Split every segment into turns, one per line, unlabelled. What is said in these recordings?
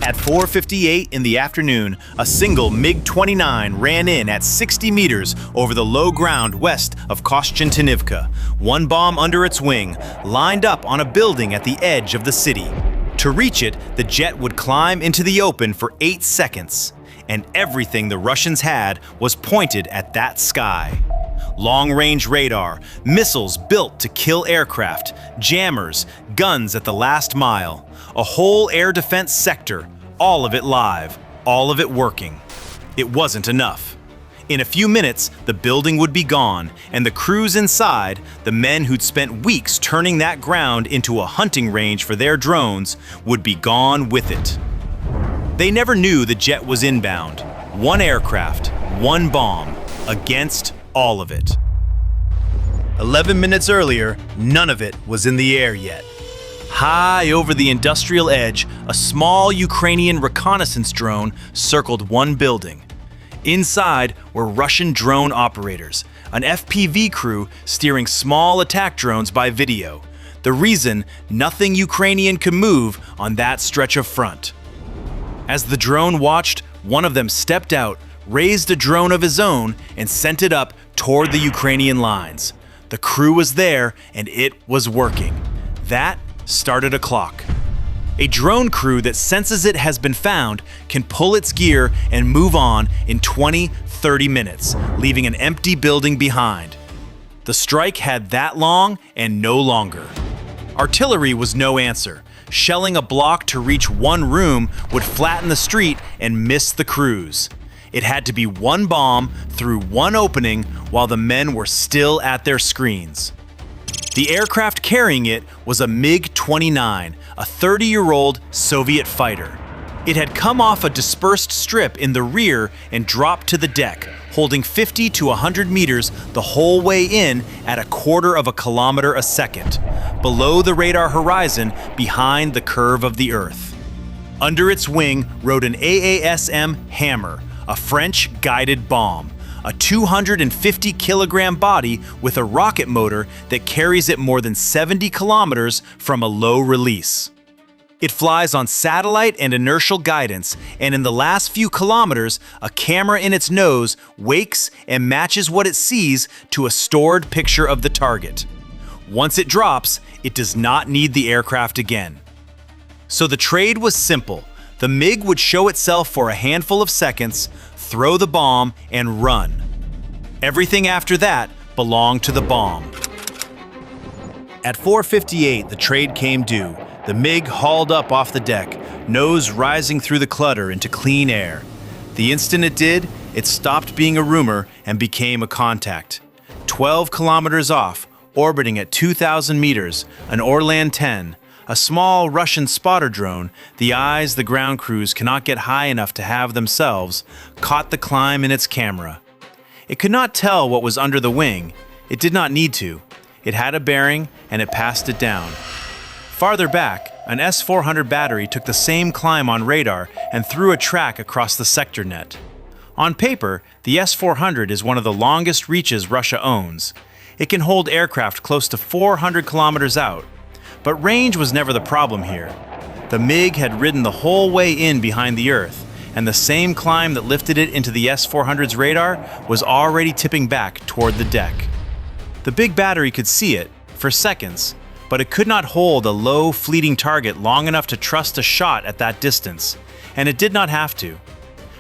At 4:58 in the afternoon, a single MiG-29 ran in at 60 meters over the low ground west of Kostiantynivka, one bomb under its wing, lined up on a building at the edge of the city. To reach it, the jet would climb into the open for 8 seconds, and everything the Russians had was pointed at that sky. Long-range radar, missiles built to kill aircraft, jammers, guns at the last mile, a whole air defense sector, all of it live, all of it working. It wasn't enough. In a few minutes, the building would be gone, and the crews inside, the men who'd spent weeks turning that ground into a hunting range for their drones, would be gone with it. They never knew the jet was inbound. One aircraft, one bomb, against all of it. 11 minutes earlier, none of it was in the air yet. High over the industrial edge, a small Ukrainian reconnaissance drone circled one building. Inside were Russian drone operators, an FPV crew steering small attack drones by video. The reason nothing Ukrainian could move on that stretch of front. As the drone watched, one of them stepped out, raised a drone of his own, and sent it up toward the Ukrainian lines. The crew was there, and it was working. That started a clock. A drone crew that senses it has been found can pull its gear and move on in 20-30 minutes, leaving an empty building behind. The strike had that long and no longer. Artillery was no answer. Shelling a block to reach one room would flatten the street and miss the crews. It had to be one bomb through one opening while the men were still at their screens. The aircraft carrying it was a MiG-29, a 30-year-old Soviet fighter. It had come off a dispersed strip in the rear and dropped to the deck, holding 50 to 100 meters the whole way in at 1/4 kilometer a second, below the radar horizon behind the curve of the Earth. Under its wing rode an AASM Hammer, a French guided bomb, a 250-kilogram body with a rocket motor that carries it more than 70 kilometers from a low release. It flies on satellite and inertial guidance, and in the last few kilometers, a camera in its nose wakes and matches what it sees to a stored picture of the target. Once it drops, it does not need the aircraft again. So the trade was simple. The MiG would show itself for a handful of seconds, throw the bomb, and run. Everything after that belonged to the bomb. At 4:58, the trade came due. The MiG hauled up off the deck, nose rising through the clutter into clean air. The instant it did, it stopped being a rumor and became a contact. 12 kilometers off, orbiting at 2,000 meters, an Orlan 10, a small Russian spotter drone, the eyes the ground crews cannot get high enough to have themselves, caught the climb in its camera. It could not tell what was under the wing. It did not need to. It had a bearing, and it passed it down. Farther back, an S-400 battery took the same climb on radar and threw a track across the sector net. On paper, the S-400 is one of the longest reaches Russia owns. It can hold aircraft close to 400 kilometers out. But range was never the problem here. The MiG had ridden the whole way in behind the Earth, and the same climb that lifted it into the S-400's radar was already tipping back toward the deck. The big battery could see it, for seconds, but it could not hold a low, fleeting target long enough to trust a shot at that distance, and it did not have to.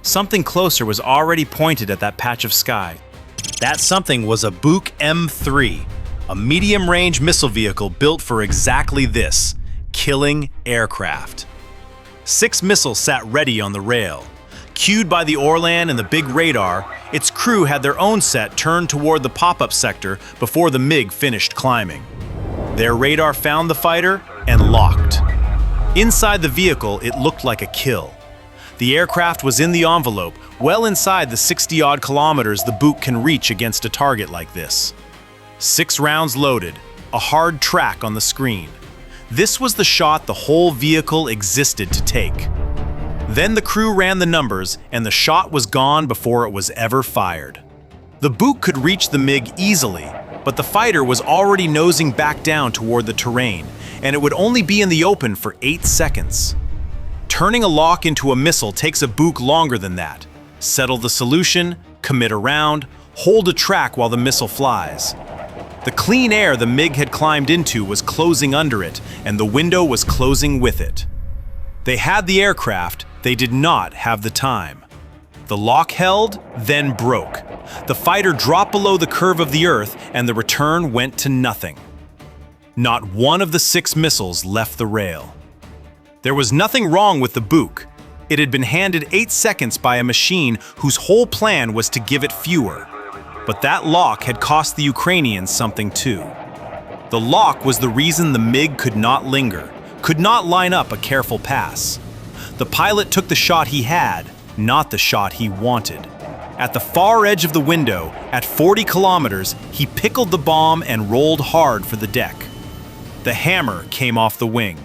Something closer was already pointed at that patch of sky. That something was a Buk M3, a medium-range missile vehicle built for exactly this, killing aircraft. 6 missiles sat ready on the rail. Cued by the Orlan and the big radar, its crew had their own set turned toward the pop-up sector before the MiG finished climbing. Their radar found the fighter and locked. Inside the vehicle, it looked like a kill. The aircraft was in the envelope, well inside the 60-odd kilometers the Buk can reach against a target like this. 6 rounds loaded, a hard track on the screen. This was the shot the whole vehicle existed to take. Then the crew ran the numbers, and the shot was gone before it was ever fired. The Buk could reach the MiG easily, but the fighter was already nosing back down toward the terrain, and it would only be in the open for 8 seconds. Turning a lock into a missile takes a Buk longer than that. Settle the solution, commit a round, hold a track while the missile flies. The clean air the MiG had climbed into was closing under it, and the window was closing with it. They had the aircraft, they did not have the time. The lock held, then broke. The fighter dropped below the curve of the Earth, and the return went to nothing. Not one of the 6 missiles left the rail. There was nothing wrong with the Buk. It had been handed 8 seconds by a machine whose whole plan was to give it fewer. But that lock had cost the Ukrainians something too. The lock was the reason the MiG could not linger, could not line up a careful pass. The pilot took the shot he had, not the shot he wanted. At the far edge of the window, at 40 kilometers, he pickled the bomb and rolled hard for the deck. The hammer came off the wing.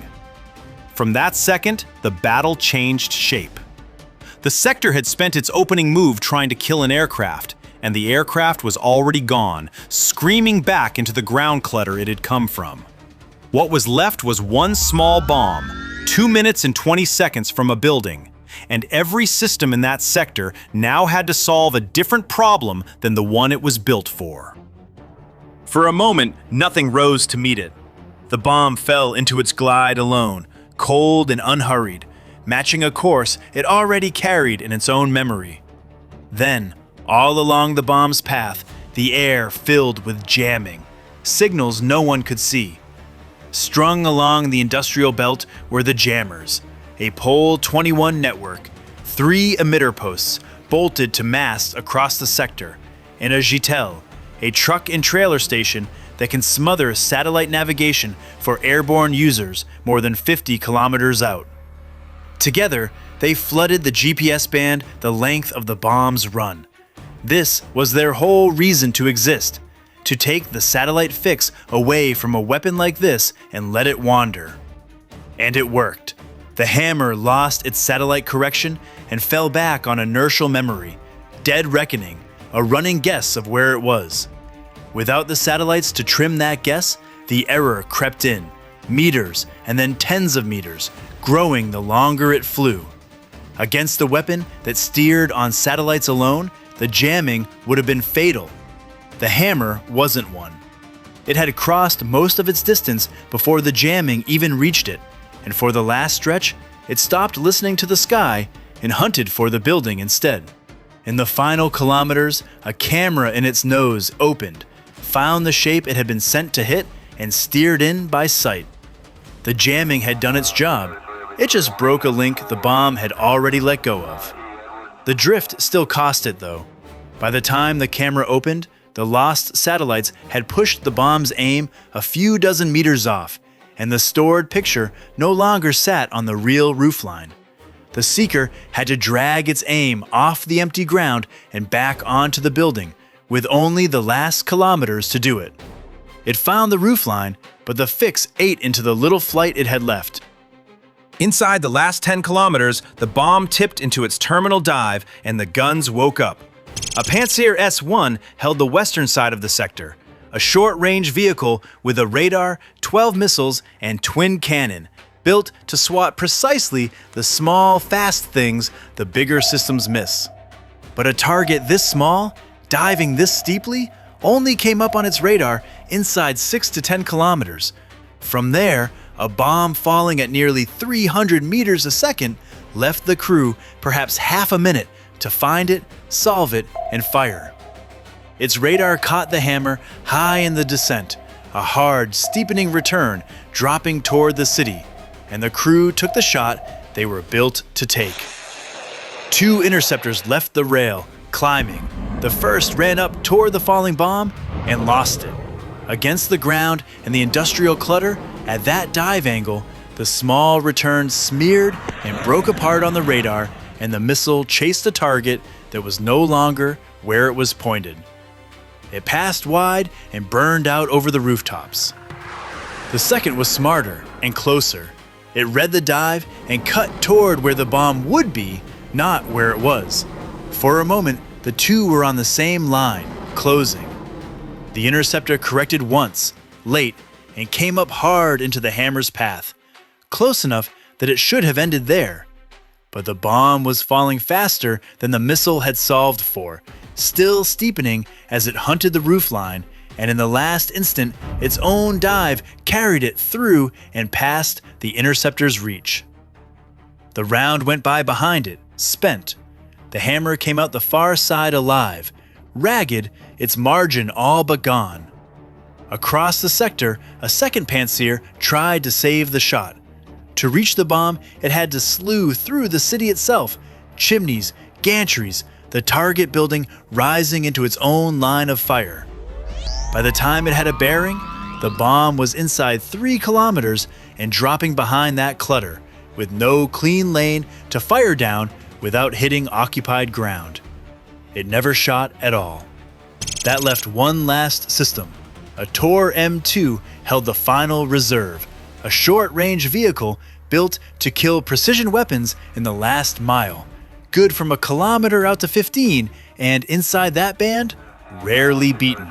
From that second, the battle changed shape. The sector had spent its opening move trying to kill an aircraft, and the aircraft was already gone, screaming back into the ground clutter it had come from. What was left was one small bomb, 2 minutes and 20 seconds from a building, and every system in that sector now had to solve a different problem than the one it was built for. For a moment, nothing rose to meet it. The bomb fell into its glide alone, cold and unhurried, matching a course it already carried in its own memory. Then, all along the bomb's path, the air filled with jamming, signals no one could see. Strung along the industrial belt were the jammers, a Pole 21 network, 3 emitter posts bolted to masts across the sector, and a Jitel, a truck and trailer station that can smother satellite navigation for airborne users more than 50 kilometers out. Together, they flooded the GPS band the length of the bomb's run. This was their whole reason to exist, to take the satellite fix away from a weapon like this and let it wander. And it worked. The hammer lost its satellite correction and fell back on inertial memory, dead reckoning, a running guess of where it was. Without the satellites to trim that guess, the error crept in, meters and then tens of meters, growing the longer it flew. Against the weapon that steered on satellites alone, the jamming would have been fatal. The hammer wasn't one. It had crossed most of its distance before the jamming even reached it, and for the last stretch, it stopped listening to the sky and hunted for the building instead. In the final kilometers, a camera in its nose opened, found the shape it had been sent to hit, and steered in by sight. The jamming had done its job. It just broke a link the bomb had already let go of. The drift still cost it, though. By the time the camera opened, the lost satellites had pushed the bomb's aim a few dozen meters off, and the stored picture no longer sat on the real roofline. The seeker had to drag its aim off the empty ground and back onto the building, with only the last kilometers to do it. It found the roofline, but the fix ate into the little flight it had left. Inside the last 10 kilometers, the bomb tipped into its terminal dive and the guns woke up. A Pantsir S-1 held the western side of the sector, a short-range vehicle with a radar, 12 missiles, and twin cannon, built to swat precisely the small, fast things the bigger systems miss. But a target this small, diving this steeply, only came up on its radar inside 6 to 10 kilometers. From there, a bomb falling at nearly 300 meters a second left the crew perhaps half a minute to find it, solve it, and fire. Its radar caught the hammer high in the descent, a hard, steepening return dropping toward the city, and the crew took the shot they were built to take. 2 interceptors left the rail, climbing. The first ran up toward the falling bomb and lost it. Against the ground and the industrial clutter, at that dive angle, the small return smeared and broke apart on the radar, and the missile chased a target that was no longer where it was pointed. It passed wide and burned out over the rooftops. The second was smarter and closer. It read the dive and cut toward where the bomb would be, not where it was. For a moment, the two were on the same line, closing. The interceptor corrected once, late, and came up hard into the hammer's path, close enough that it should have ended there,
But the bomb was falling faster than the missile had solved for, still steepening as it hunted the roofline, and in the last instant, its own dive carried it through and past the interceptor's reach. The round went by behind it, spent. The hammer came out the far side alive, ragged, its margin all but gone. Across the sector, a second Pantsir tried to save the shot. To reach the bomb, it had to slew through the city itself, chimneys, gantries, the target building rising into its own line of fire. By the time it had a bearing, the bomb was inside 3 kilometers and dropping behind that clutter, with no clean lane to fire down without hitting occupied ground. It never shot at all. That left one last system. A Tor M2 held the final reserve, a short-range vehicle built to kill precision weapons in the last mile, good from a kilometer out to 15, and inside that band, rarely beaten.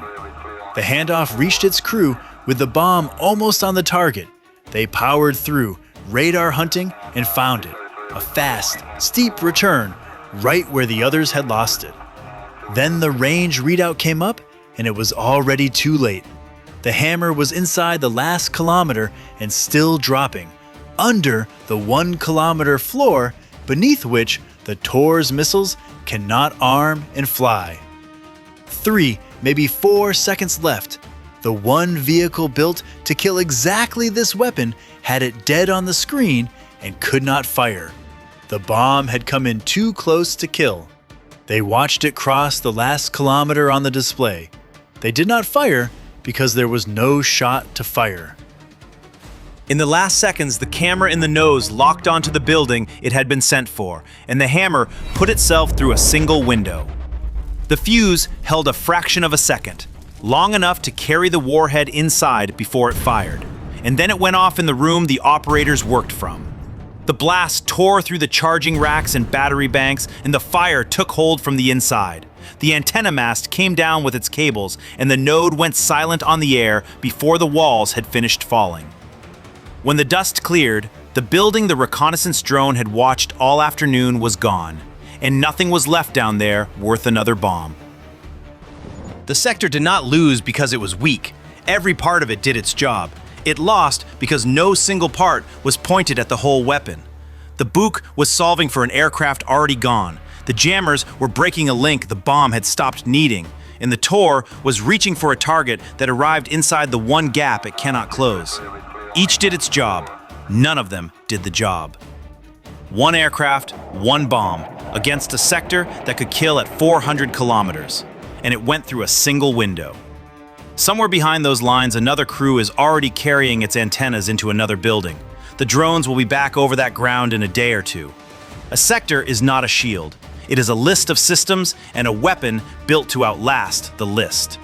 The handoff reached its crew with the bomb almost on the target. They powered through, radar hunting, and found it, a fast, steep return, right where the others had lost it. Then the range readout came up, and it was already too late. The hammer was inside the last kilometer and still dropping, under the 1 kilometer floor beneath which the Tor's missiles cannot arm and fly. 3, maybe 4 seconds left. The one vehicle built to kill exactly this weapon had it dead on the screen and could not fire. The bomb had come in too close to kill. They watched it cross the last kilometer on the display. They did not fire because there was no shot to fire.
In the last seconds, the camera in the nose locked onto the building it had been sent for, and the hammer put itself through a single window. The fuse held a fraction of a second, long enough to carry the warhead inside before it fired, and then it went off in the room the operators worked from. The blast tore through the charging racks and battery banks, and the fire took hold from the inside. The antenna mast came down with its cables, and the node went silent on the air before the walls had finished falling. When the dust cleared, the building the reconnaissance drone had watched all afternoon was gone, and nothing was left down there worth another bomb. The sector did not lose because it was weak. Every part of it did its job. It lost because no single part was pointed at the whole weapon. The Buk was solving for an aircraft already gone. The jammers were breaking a link the bomb had stopped needing, and the Tor was reaching for a target that arrived inside the one gap it cannot close. Each did its job. None of them did the job. One aircraft, one bomb, against a sector that could kill at 400 kilometers, and it went through a single window. Somewhere behind those lines, another crew is already carrying its antennas into another building. The drones will be back over that ground in a day or two. A sector is not a shield. It is a list of systems and a weapon built to outlast the list.